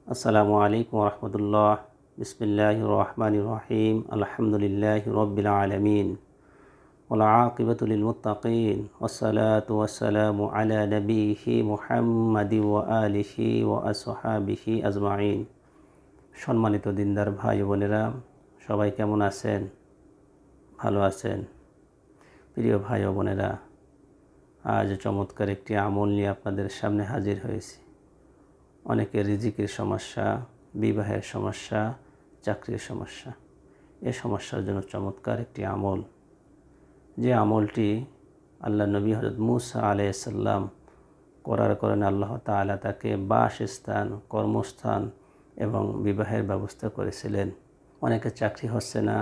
আসসালামু আলাইকুম রহমতুল্লাহ। বিসমিল্লাহির রহমানির রহিম। আলহামদুলিল্লাহি রব্বিল আলামিন ওয়াল আকিবাতু লিল মুত্তাকিন ওয়াসসালাতু ওয়াসসালামু আলা নবিয়িহি মুহাম্মাদি ওয়া আলিহি ওয়া আসহাবিহি আজমাইন। সম্মানিত দিনদার ভাই বোনেরা, সবাই কেমন আছেন? ভালো আছেন? প্রিয় ভাই ও বোনেরা, আজ চমৎকার একটি আমল নিয়ে আপনাদের সামনে হাজির হয়েছি। অনেকের রিজিকের সমস্যা, বিবাহের সমস্যা, চাকরির সমস্যা। এ সমস্যার জন্য চমৎকার একটি আমল, যে আমলটি আল্লাহ নবী হযরত মুসা আলাইহিস সালাম করার কারণে আল্লাহ তাআলা তাকে বাসস্থান, কর্মস্থান এবং বিবাহের ব্যবস্থা করেছিলেন। অনেকে চাকরি হচ্ছে না,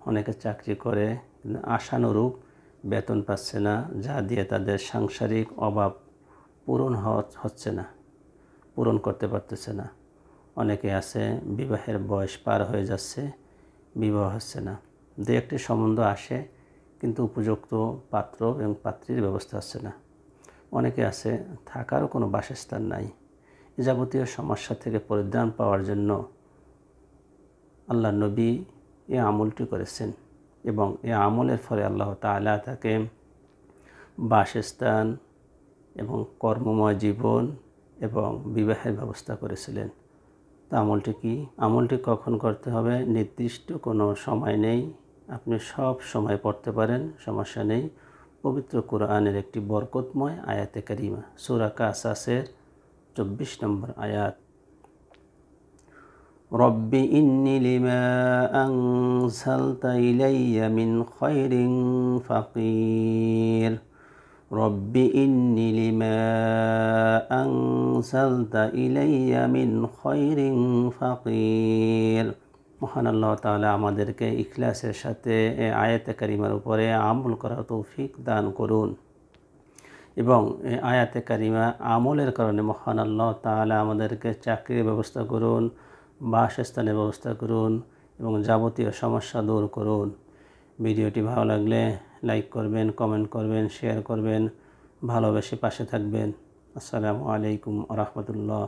অনেকে চাকরি করে কিন্তু আশানুরূপ বেতন পাচ্ছে না, যা দিয়ে তাদের সাংসারিক অভাব হচ্ছে না, পূরণ করতে পারতেছে না। অনেকে আছে বিবাহের বয়স পার হয়ে যাচ্ছে, বিবাহ হচ্ছে না। দু একটি সম্বন্ধ আসে কিন্তু উপযুক্ত পাত্র এবং পাত্রীর ব্যবস্থা হচ্ছে না। অনেকে আছে থাকারও কোনো বাসস্থান নাই। এ যাবতীয় সমস্যা থেকে পরিত্রাণ পাওয়ার জন্য আল্লাহ নবী এ আমলটি করেছেন এবং এ আমলের ফলে আল্লাহ তাআলা তাকে বাসস্থান এবং কর্মময় জীবন এবং বিবাহের ব্যবস্থা করেছিলেন। তা আমলটি কি? আমলটি কখন করতে হবে নির্দিষ্ট কোনো সময় নেই, আপনি সব সময় পড়তে পারেন, সমস্যা নেই। পবিত্র কোরআনের একটি বরকতময় আয়াতে কারিমা, সূরা কাসাসের 24 নম্বর আয়াত। রব্বি ইন্নী লিমা আনজালতা ইলাইয়া মিন খায়রিন ফাকির। রব্বি ইন্নী লিমা আনজালতা ইলাইয়া মিন খায়রিন ফাকির। মহান আল্লাহ তাআলা আমাদেরকে ইখলাসের সাথে এই আয়াতে কারিমার উপরে আমল করার তৌফিক দান করুন এবং এই আয়াতে কারিমা আমলের কারণে মহান আল্লাহ তাআলা আমাদেরকে চাকরির ব্যবস্থা করুন, বাসস্থানের ব্যবস্থা করুন এবং যাবতীয় সমস্যা দূর করুন। ভিডিওটি ভালো লাগলে লাইক করবেন, কমেন্ট করবেন, শেয়ার করবেন, ভালোবেসে পাশে থাকবেন। আসসালামু আলাইকুম ওয়া রাহমাতুল্লাহ।